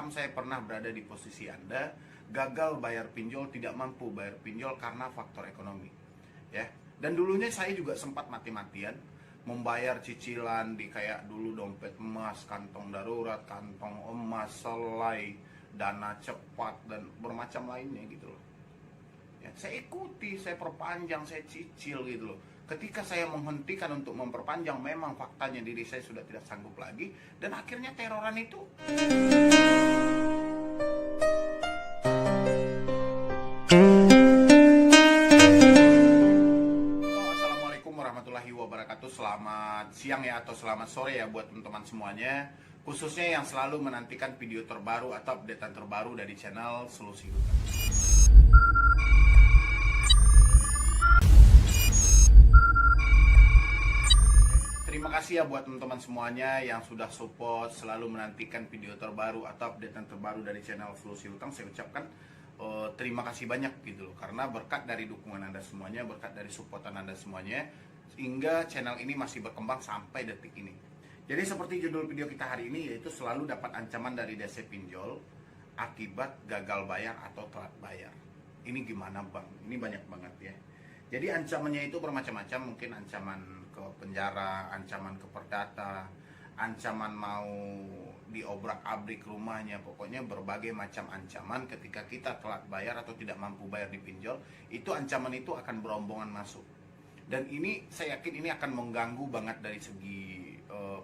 paham saya pernah berada di posisi Anda, gagal bayar pinjol, tidak mampu bayar pinjol karena faktor ekonomi. Ya. Dan dulunya saya juga sempat mati-matian membayar cicilan di kayak dulu dompet emas, kantong darurat, kantong emas, selai, dana cepat, dan bermacam lainnya gitu loh. Ya, saya ikuti, saya perpanjang, saya cicil gitu loh. Ketika saya menghentikan untuk memperpanjang, memang faktanya diri saya sudah tidak sanggup lagi, dan akhirnya teroran itu. Assalamualaikum warahmatullahi wabarakatuh. Selamat siang ya, atau selamat sore ya buat teman-teman semuanya, khususnya yang selalu menantikan video terbaru atau updatean terbaru dari channel Solusi Hutang. Terima kasih ya buat teman-teman semuanya yang sudah support, selalu menantikan video terbaru atau updatean terbaru dari channel Solusi Hutang. Saya ucapkan terima kasih banyak gitu loh, karena berkat dari dukungan Anda semuanya, berkat dari supportan Anda semuanya, sehingga channel ini masih berkembang sampai detik ini. Jadi seperti judul video kita hari ini, yaitu selalu dapat ancaman dari DC pinjol akibat gagal bayar atau telat bayar. Ini gimana bang? Ini banyak banget ya. Jadi ancamannya itu bermacam-macam, mungkin ancaman ke penjara, ancaman ke perdata, ancaman mau diobrak-abrik rumahnya, pokoknya berbagai macam ancaman ketika kita telat bayar atau tidak mampu bayar di pinjol, itu ancaman itu akan berombongan masuk. Dan ini saya yakin ini akan mengganggu banget dari segi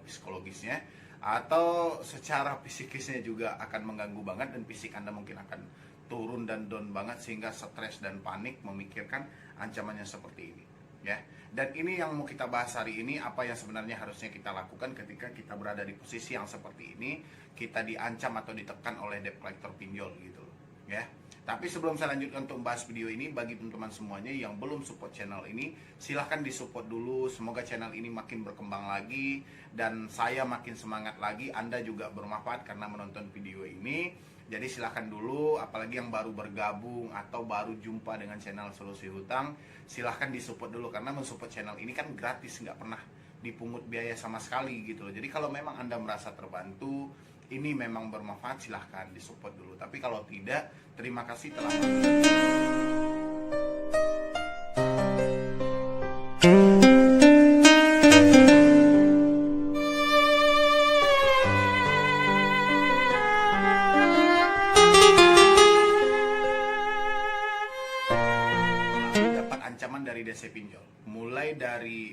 psikologisnya, atau secara psikisnya juga akan mengganggu banget, dan fisik Anda mungkin akan turun dan down banget sehingga stres dan panik memikirkan ancamannya seperti ini ya. Dan ini yang mau kita bahas hari ini, apa yang sebenarnya harusnya kita lakukan ketika kita berada di posisi yang seperti ini, kita diancam atau ditekan oleh debt collector pinjol gitu ya. Tapi sebelum saya lanjutkan untuk membahas video ini, bagi teman-teman semuanya yang belum support channel ini, silahkan disupport dulu. Semoga channel ini makin berkembang lagi dan saya makin semangat lagi, Anda juga bermanfaat karena menonton video ini. Jadi silahkan dulu, apalagi yang baru bergabung atau baru jumpa dengan channel Solusi Hutang, silahkan disupport dulu, karena mensupport channel ini kan gratis, nggak pernah dipungut biaya sama sekali gitu loh. Jadi kalau memang Anda merasa terbantu, ini memang bermanfaat, silahkan disupport dulu. Tapi kalau tidak, terima kasih telah dapat ancaman dari DC pinjol. Mulai dari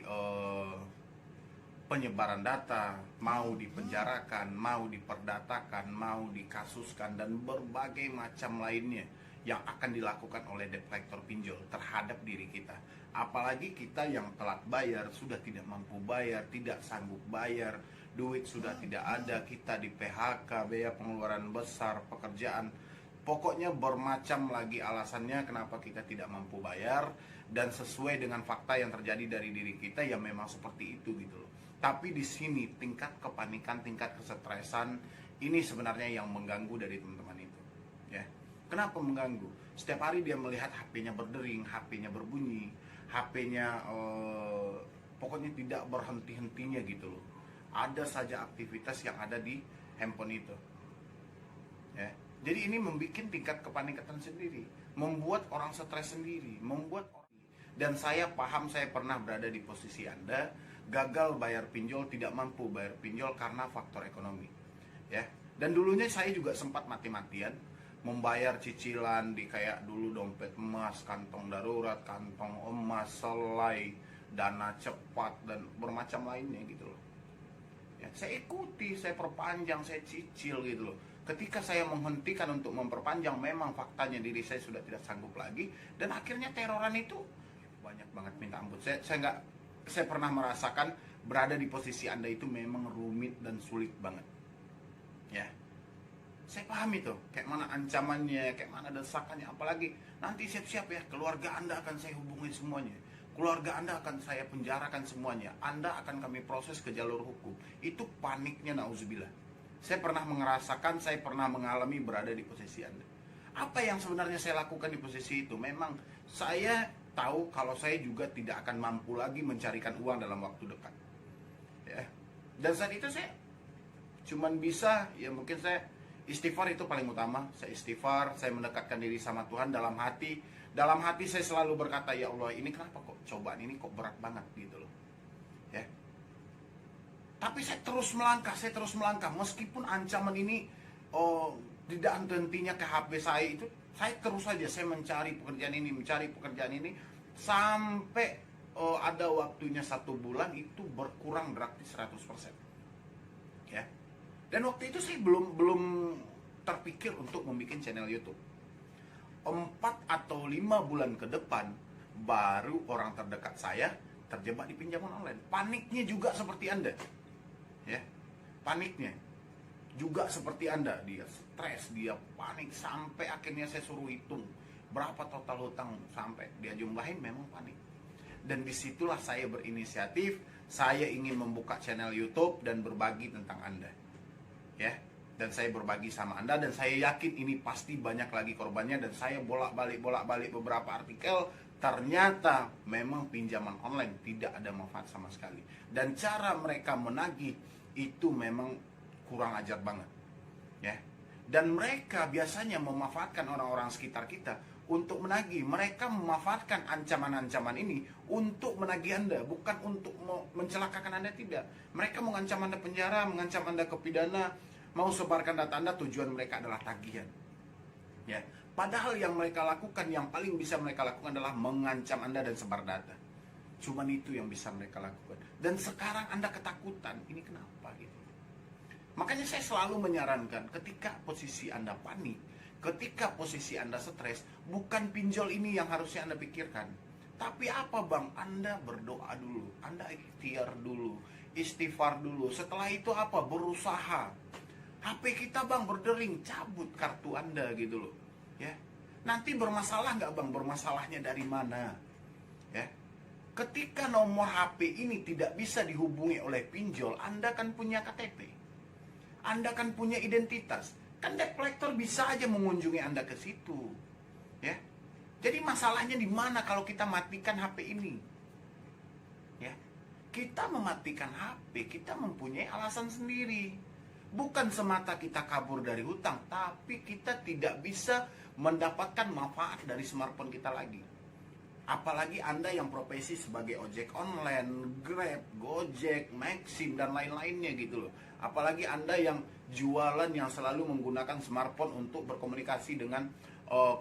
penyebaran data, mau dipenjarakan, mau diperdatakan, mau dikasuskan, dan berbagai macam lainnya yang akan dilakukan oleh debt collector pinjol terhadap diri kita. Apalagi kita yang telat bayar, sudah tidak mampu bayar, tidak sanggup bayar, duit sudah tidak ada, kita di PHK, biaya pengeluaran besar, pekerjaan, pokoknya bermacam lagi alasannya kenapa kita tidak mampu bayar, dan sesuai dengan fakta yang terjadi dari diri kita ya memang seperti itu gitu loh. Tapi di sini tingkat kepanikan, tingkat kesetresan ini sebenarnya yang mengganggu dari teman-teman itu. Ya, kenapa mengganggu? Setiap hari dia melihat HP-nya berdering, HP-nya berbunyi, HP-nya pokoknya tidak berhenti-hentinya gitu loh. Ada saja aktivitas yang ada di handphone itu. Ya, jadi ini membuat tingkat kepanikan sendiri, membuat orang stres sendiri, dan saya paham, saya pernah berada di posisi Anda, gagal bayar pinjol, tidak mampu bayar pinjol karena faktor ekonomi. Ya. Dan dulunya saya juga sempat mati-matian membayar cicilan di kayak dulu dompet emas, kantong darurat, kantong emas, selai, dana cepat, dan bermacam lainnya gitu loh. Ya, saya ikuti, saya perpanjang, saya cicil gitu loh. Ketika saya menghentikan untuk memperpanjang, memang faktanya diri saya sudah tidak sanggup lagi, dan akhirnya teroran itu banyak banget, minta ampun. Saya pernah merasakan berada di posisi Anda itu memang rumit dan sulit banget. Ya. Saya paham itu, kayak mana ancamannya, kayak mana desakannya, apalagi nanti siap-siap ya, keluarga Anda akan saya hubungi semuanya. Keluarga Anda akan saya penjarakan semuanya. Anda akan kami proses ke jalur hukum. Itu paniknya, nauzubillah. Saya pernah merasakan, saya pernah mengalami berada di posisi Anda. Apa yang sebenarnya saya lakukan di posisi itu? Memang saya tahu kalau saya juga tidak akan mampu lagi mencarikan uang dalam waktu dekat. Ya. Dan saat itu saya cuman bisa, ya mungkin saya Istighfar itu paling utama. Saya istighfar, saya mendekatkan diri sama Tuhan dalam hati. Dalam hati saya selalu berkata, ya Allah, ini kenapa kok cobaan ini kok berat banget gitu loh. Ya. Tapi saya terus melangkah, meskipun ancaman ini tidak henti-hentinya ke HP saya itu, saya terus saja saya mencari pekerjaan ini sampai ada waktunya 1 bulan itu berkurang gratis 100%. Ya. Dan waktu itu saya belum terpikir untuk membuat channel YouTube. 4 atau 5 bulan ke depan baru orang terdekat saya terjebak di pinjaman online. Paniknya juga seperti Anda. Ya. Paniknya juga seperti Anda, dia stres, dia panik, sampai akhirnya saya suruh hitung berapa total hutang, sampai dia jumlahin, memang panik. Dan disitulah saya berinisiatif, saya ingin membuka channel YouTube dan berbagi tentang Anda. Ya, dan saya berbagi sama Anda, dan saya yakin ini pasti banyak lagi korbannya. Dan saya bolak-balik beberapa artikel, ternyata memang pinjaman online tidak ada manfaat sama sekali, dan cara mereka menagih itu memang kurang ajar banget. Ya, dan mereka biasanya memanfaatkan orang-orang sekitar kita untuk menagih. Mereka memanfaatkan ancaman-ancaman ini untuk menagih Anda, bukan untuk mencelakakan Anda, tidak. Mereka mengancam Anda penjara, mengancam Anda ke pidana, mau sebarkan data Anda, tujuan mereka adalah tagihan. Ya, padahal yang mereka lakukan, yang paling bisa mereka lakukan adalah mengancam Anda dan sebar data. Cuman itu yang bisa mereka lakukan. Dan sekarang Anda ketakutan, ini kenapa gitu? Makanya saya selalu menyarankan, ketika posisi Anda panik, ketika posisi Anda stres, bukan pinjol ini yang harusnya Anda pikirkan. Tapi apa bang? Anda berdoa dulu, Anda ikhtiar dulu, istighfar dulu. Setelah itu apa? Berusaha. HP kita bang berdering, cabut kartu Anda gitu loh. Ya, nanti bermasalah nggak bang? Bermasalahnya dari mana? Ya, ketika nomor HP ini tidak bisa dihubungi oleh pinjol, Anda kan punya KTP, Anda kan punya identitas. Kan debt collector bisa aja mengunjungi Anda ke situ. Ya. Jadi masalahnya di mana kalau kita matikan HP ini? Ya. Kita mematikan HP, kita mempunyai alasan sendiri. Bukan semata kita kabur dari hutang, tapi kita tidak bisa mendapatkan manfaat dari smartphone kita lagi. Apalagi Anda yang profesi sebagai ojek online, Grab, Gojek, Maxim, dan lain-lainnya gitu loh. Apalagi Anda yang jualan, yang selalu menggunakan smartphone untuk berkomunikasi dengan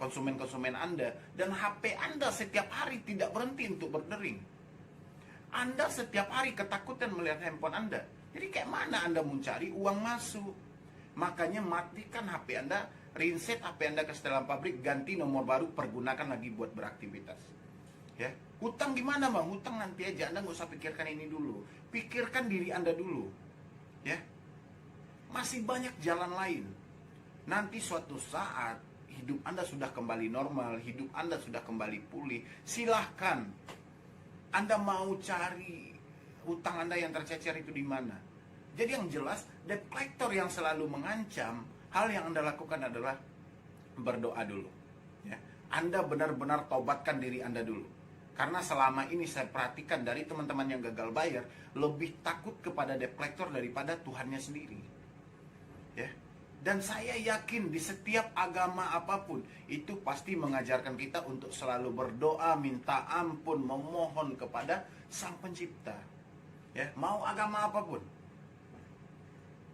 konsumen-konsumen Anda. Dan HP Anda setiap hari tidak berhenti untuk berdering. Anda setiap hari ketakutan melihat handphone Anda. Jadi kayak mana Anda mencari uang masuk? Makanya matikan HP Anda, reset HP Anda ke setelan pabrik, ganti nomor baru, pergunakan lagi buat beraktivitas. Ya, hutang gimana bang? Hutang nanti aja, Anda nggak usah pikirkan ini dulu. Pikirkan diri Anda dulu. Ya, masih banyak jalan lain. Nanti suatu saat hidup Anda sudah kembali normal, hidup Anda sudah kembali pulih, silahkan. Anda mau cari hutang Anda yang tercecer itu di mana? Jadi yang jelas, debt collector yang selalu mengancam, hal yang Anda lakukan adalah berdoa dulu. Ya, Anda benar-benar tobatkan diri Anda dulu. Karena selama ini saya perhatikan dari teman-teman yang gagal bayar, lebih takut kepada debt collector daripada Tuhannya sendiri. Ya. Dan saya yakin di setiap agama apapun, itu pasti mengajarkan kita untuk selalu berdoa, minta ampun, memohon kepada Sang Pencipta. Ya, mau agama apapun.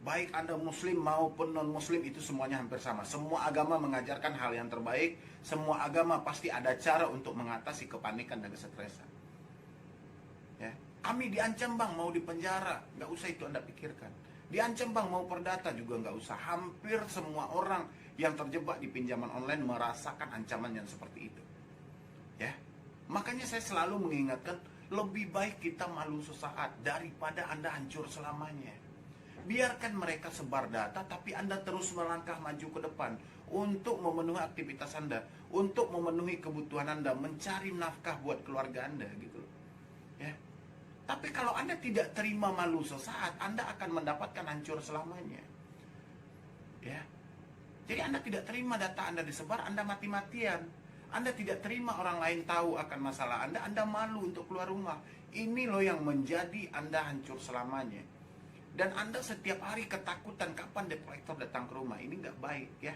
Baik Anda muslim maupun non-muslim, itu semuanya hampir sama. Semua agama mengajarkan hal yang terbaik. Semua agama pasti ada cara untuk mengatasi kepanikan dan kesetresan. Ya. Kami diancam bang, mau dipenjara. Nggak usah itu Anda pikirkan. Diancam bang, mau perdata juga nggak usah. Hampir semua orang yang terjebak di pinjaman online merasakan ancaman yang seperti itu. Ya. Makanya saya selalu mengingatkan, lebih baik kita malu sesaat daripada Anda hancur selamanya. Biarkan mereka sebar data, tapi Anda terus melangkah maju ke depan untuk memenuhi aktivitas Anda, untuk memenuhi kebutuhan Anda, mencari nafkah buat keluarga Anda gitu. Ya. Tapi kalau Anda tidak terima malu sesaat, Anda akan mendapatkan hancur selamanya. Ya. Jadi Anda tidak terima data Anda disebar, Anda mati-matian. Anda tidak terima orang lain tahu akan masalah Anda malu untuk keluar rumah. Ini loh yang menjadi Anda hancur selamanya. Dan Anda setiap hari ketakutan kapan debt collector datang ke rumah. Ini nggak baik ya.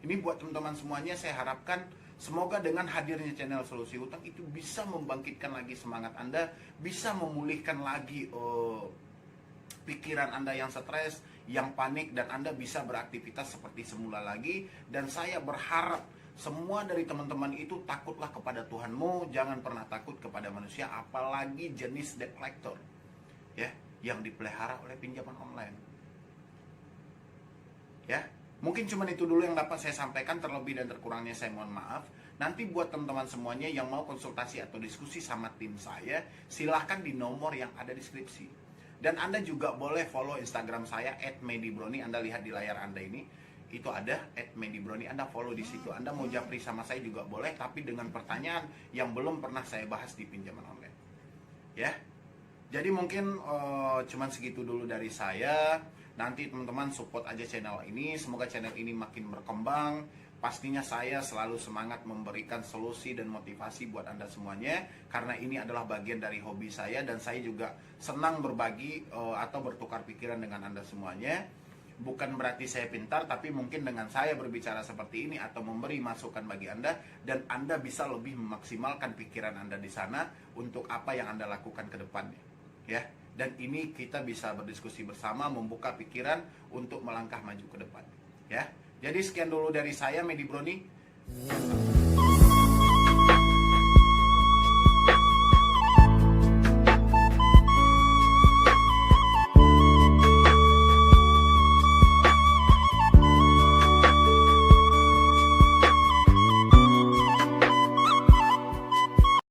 Ini buat teman-teman semuanya, saya harapkan semoga dengan hadirnya channel Solusi Hutang itu bisa membangkitkan lagi semangat Anda, bisa memulihkan lagi pikiran Anda yang stres, yang panik, dan Anda bisa beraktivitas seperti semula lagi. Dan saya berharap semua dari teman-teman itu takutlah kepada Tuhanmu, jangan pernah takut kepada manusia, apalagi jenis debt collector ya, yang dipelihara oleh pinjaman online. Ya, mungkin cuma itu dulu yang dapat saya sampaikan, terlebih dan terkurangnya saya mohon maaf. Nanti buat teman-teman semuanya yang mau konsultasi atau diskusi sama tim saya, silahkan di nomor yang ada di deskripsi. Dan Anda juga boleh follow Instagram saya @medibroni. Anda lihat di layar Anda ini, itu ada @medibroni. Anda follow di situ. Anda mau japri sama saya juga boleh, tapi dengan pertanyaan yang belum pernah saya bahas di pinjaman online. Ya. Jadi mungkin cuman segitu dulu dari saya. Nanti teman-teman support aja channel ini. Semoga channel ini makin berkembang. Pastinya saya selalu semangat memberikan solusi dan motivasi buat Anda semuanya. Karena ini adalah bagian dari hobi saya. Dan saya juga senang berbagi atau bertukar pikiran dengan Anda semuanya. Bukan berarti saya pintar, tapi mungkin dengan saya berbicara seperti ini atau memberi masukan bagi Anda, dan Anda bisa lebih memaksimalkan pikiran Anda di sana untuk apa yang Anda lakukan ke depannya. Ya. Dan ini kita bisa berdiskusi bersama, membuka pikiran untuk melangkah maju ke depan. Ya, jadi sekian dulu dari saya, Medi Broni.